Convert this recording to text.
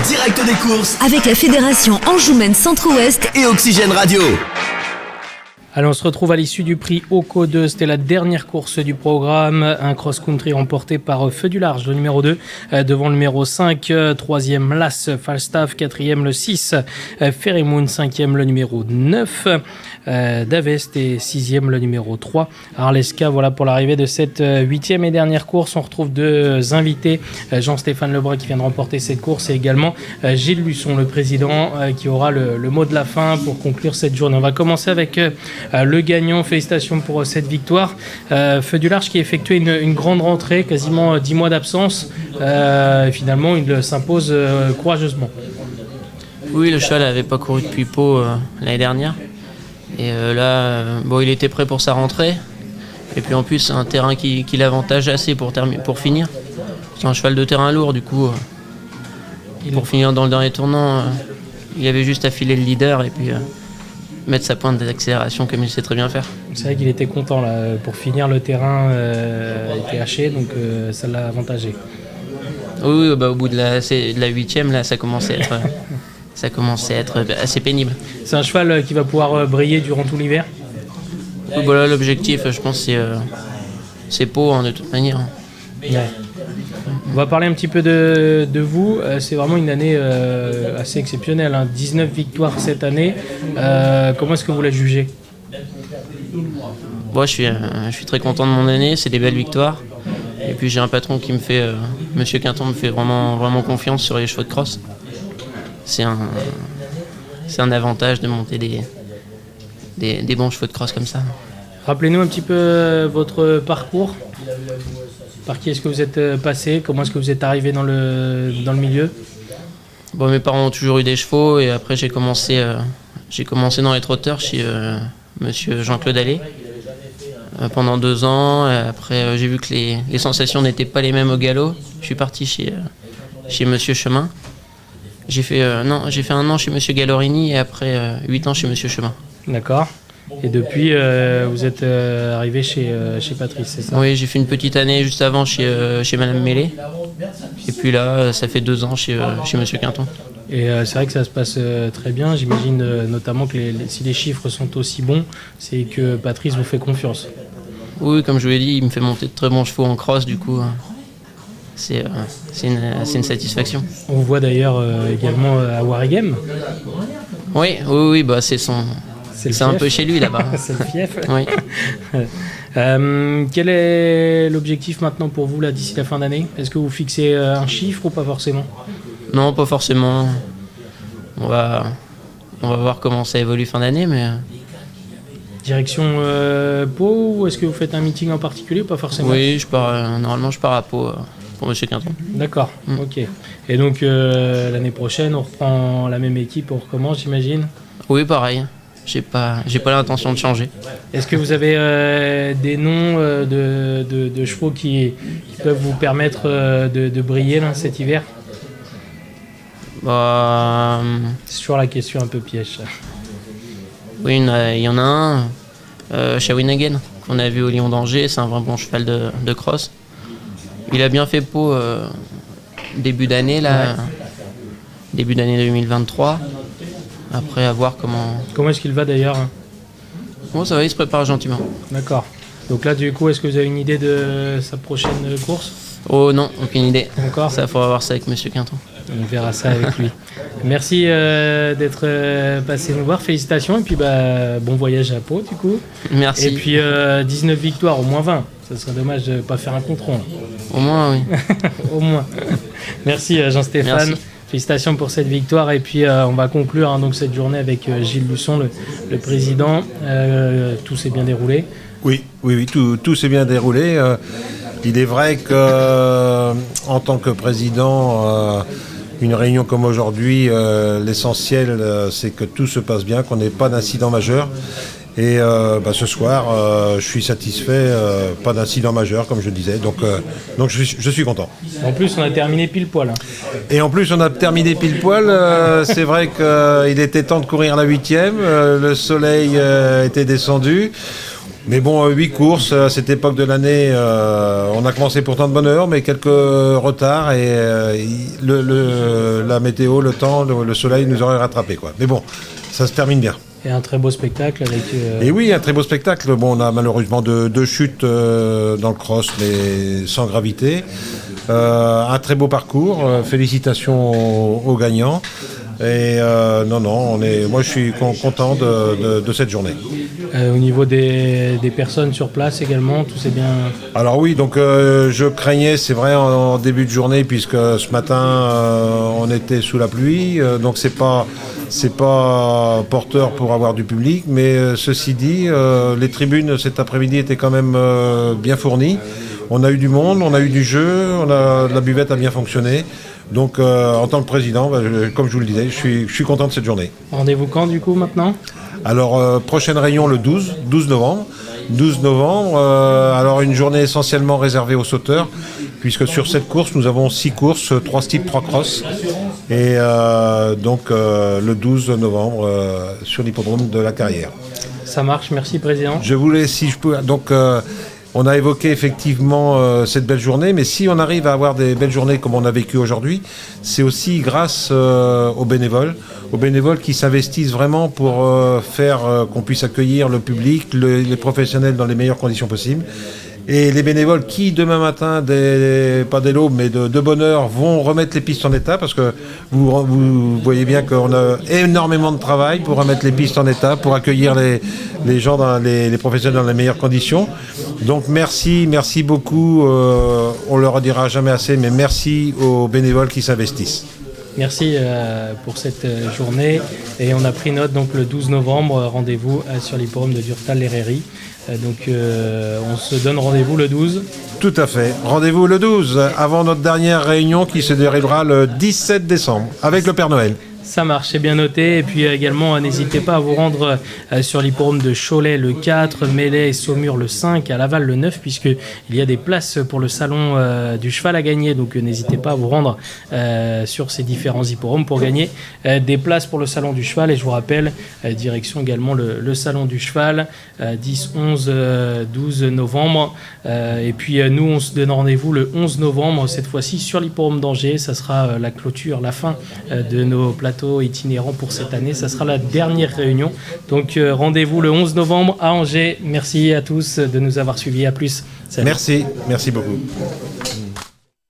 direct des courses avec la Fédération Anjoumaine Centre-Ouest et Oxygène Radio. Allez, on se retrouve à l'issue du prix OCO 2. C'était la dernière course du programme. Un cross-country remporté par Feu du Large, le numéro 2, devant le numéro 5, 3e Las Falstaff, 4e le 6, Ferrymoon, 5e le numéro 9, Davest et 6e le numéro 3, Arleska. Voilà pour l'arrivée de cette 8e et dernière course. On retrouve deux invités, Jean-Stéphane Lebras qui vient de remporter cette course et également Gilles Luçon, le président, qui aura le mot de la fin pour conclure cette journée. On va commencer avec le gagnant. Félicitations pour cette victoire. Feu du Large qui a effectué une grande rentrée, quasiment 10 mois d'absence. Finalement, il s'impose courageusement. Oui, le cheval n'avait pas couru depuis Pau l'année dernière. Et là, il était prêt pour sa rentrée. Et puis en plus, c'est un terrain qui l'avantage assez pour finir. C'est un cheval de terrain lourd, du coup. Pour finir dans le dernier tournant, il avait juste à filer le leader et puis mettre sa pointe d'accélération comme il sait très bien faire. C'est vrai qu'il était content là. Pour finir, le terrain était haché, donc ça l'a avantagé. Oui, au bout de la 8e, là, ça commençait à être assez pénible. C'est un cheval qui va pouvoir briller durant tout l'hiver. Voilà, l'objectif, je pense, c'est Pau, de toute manière. Ouais. On va parler un petit peu de vous. C'est vraiment une année assez exceptionnelle, 19 victoires cette année. Comment est-ce que vous la jugez ? Moi, je suis très content de mon année, c'est des belles victoires. Et puis j'ai un patron qui Monsieur Quinton me fait vraiment, vraiment confiance sur les chevaux de cross. C'est un avantage de monter des bons chevaux de cross comme ça. Rappelez-nous un petit peu votre parcours. Par qui est-ce que vous êtes passé ? Comment est-ce que vous êtes arrivé dans le milieu ? Mes parents ont toujours eu des chevaux et après j'ai commencé dans les trotteurs chez Monsieur Jean-Claude Allais pendant 2 ans. Et après j'ai vu que les sensations n'étaient pas les mêmes au galop. Je suis parti chez Monsieur Chemin. J'ai fait 1 an chez Monsieur Gallorini et après 8 ans chez Monsieur Chemin. D'accord. Et depuis, vous êtes arrivé chez Patrice, c'est ça ? Oui, j'ai fait une petite année juste avant chez Madame Mélé. Et puis là, ça fait 2 ans chez Monsieur Quinton. Et c'est vrai que ça se passe très bien. J'imagine notamment que si les chiffres sont aussi bons, c'est que Patrice vous fait confiance. Oui, comme je vous l'ai dit, il me fait monter de très bons chevaux en cross, du coup, c'est une satisfaction. On vous voit d'ailleurs également à Warigem. Oui, c'est un peu chez lui là-bas. C'est le fief. Oui. Quel est l'objectif maintenant pour vous là, d'ici la fin d'année ? Est-ce que vous fixez un chiffre ou pas forcément ? Non, pas forcément. On va voir comment ça évolue fin d'année, mais... Direction Pau, ou est-ce que vous faites un meeting en particulier ou pas forcément ? Oui, normalement je pars à Pau pour Monsieur Quinton. D'accord, ok. Et donc l'année prochaine, on reprend la même équipe, on recommence, j'imagine ? Oui, pareil. J'ai pas l'intention de changer. Est-ce que vous avez des noms de chevaux qui peuvent vous permettre de briller là, cet hiver ? C'est toujours la question un peu piège. Ça. Oui, il y en a un, Shawinigan, qu'on a vu au Lion d'Angers. C'est un vrai bon cheval de cross. Il a bien fait Pau début d'année, là, ouais. Début d'année 2023. Après, à voir comment... Comment est-ce qu'il va d'ailleurs ? Bon, ça va, il se prépare gentiment. D'accord. Donc là, du coup, est-ce que vous avez une idée de sa prochaine course ? Oh non, aucune idée. Encore ? Ça, il faudra voir ça avec Monsieur Quinton. On verra ça avec lui. Merci d'être passé nous voir. Félicitations. Et puis, bon voyage à Pau, du coup. Merci. Et puis, 19 victoires, au moins 20. Ça serait dommage de ne pas faire un contre-rond. Au moins, oui. Au moins. Merci, Jean-Stéphane. Merci. Félicitations pour cette victoire et puis on va conclure donc cette journée avec Gilles Luçon, le président. Tout s'est bien déroulé. Oui, tout s'est bien déroulé. Il est vrai que en tant que président, une réunion comme aujourd'hui, l'essentiel c'est que tout se passe bien, qu'on n'ait pas d'incident majeur. Et ce soir, je suis satisfait, pas d'incident majeur, comme je disais, donc je suis content. En plus, on a terminé pile poil. Et en plus, on a terminé pile poil. C'est vrai qu'il était temps de courir la 8e, le soleil était descendu. Mais bon, 8 courses, à cette époque de l'année, on a commencé pourtant de bonne heure, mais quelques retards et la météo, le temps, le soleil nous aurait rattrapé, quoi. Mais bon, ça se termine bien. Et un très beau spectacle avec... Et oui, un très beau spectacle. Bon, on a malheureusement deux chutes dans le cross, mais sans gravité. Un très beau parcours. Félicitations aux gagnants. Et moi je suis content de cette journée. Au niveau des personnes sur place également, tout s'est bien... Alors oui, donc je craignais, c'est vrai, en début de journée, puisque ce matin on était sous la pluie, donc c'est pas porteur pour avoir du public, mais ceci dit, les tribunes cet après-midi étaient quand même bien fournies. On a eu du monde, on a eu du jeu, la buvette a bien fonctionné. Donc en tant que président, comme je vous le disais, je suis content de cette journée. Rendez-vous quand du coup maintenant ? Alors prochaine réunion le 12 novembre. 12 novembre, alors une journée essentiellement réservée aux sauteurs, puisque sur cette course nous avons 6 courses, 3 styles, 3 crosses. Et donc le 12 novembre sur l'hippodrome de la Carrière. Ça marche, merci président. Je voulais, si je peux, donc... on a évoqué effectivement cette belle journée, mais si on arrive à avoir des belles journées comme on a vécu aujourd'hui, c'est aussi grâce aux bénévoles qui s'investissent vraiment pour faire qu'on puisse accueillir le public, les professionnels dans les meilleures conditions possibles. Et les bénévoles qui, demain matin, pas dès l'aube, mais de bonne heure, vont remettre les pistes en état, parce que vous voyez bien qu'on a énormément de travail pour remettre les pistes en état, pour accueillir les gens, les professionnels dans les meilleures conditions. Donc merci beaucoup, on ne le redira jamais assez, mais merci aux bénévoles qui s'investissent. Merci pour cette journée. Et on a pris note, donc le 12 novembre, rendez-vous sur l'hippodrome de Durtal-les-Rairies. Donc on se donne rendez-vous le 12. Tout à fait. Rendez-vous le 12, avant notre dernière réunion qui se déroulera le 17 décembre, avec le Père Noël. Ça marche, c'est bien noté. Et puis également, n'hésitez pas à vous rendre sur l'hippodrome de Cholet le 4, Melay et Saumur le 5, à Laval le 9, puisqu'il y a des places pour le salon du cheval à gagner. Donc n'hésitez pas à vous rendre sur ces différents hippodromes pour gagner des places pour le salon du cheval. Et je vous rappelle, direction également le salon du cheval, 10, 11, 12 novembre. Et puis nous, on se donne rendez-vous le 11 novembre, cette fois-ci sur l'hippodrome d'Angers. Ça sera la clôture, la fin de nos plateaux itinérants pour cette année. Ça sera la dernière réunion. Donc rendez-vous le 11 novembre à Angers. Merci à tous de nous avoir suivis. À plus. Salut. Merci beaucoup.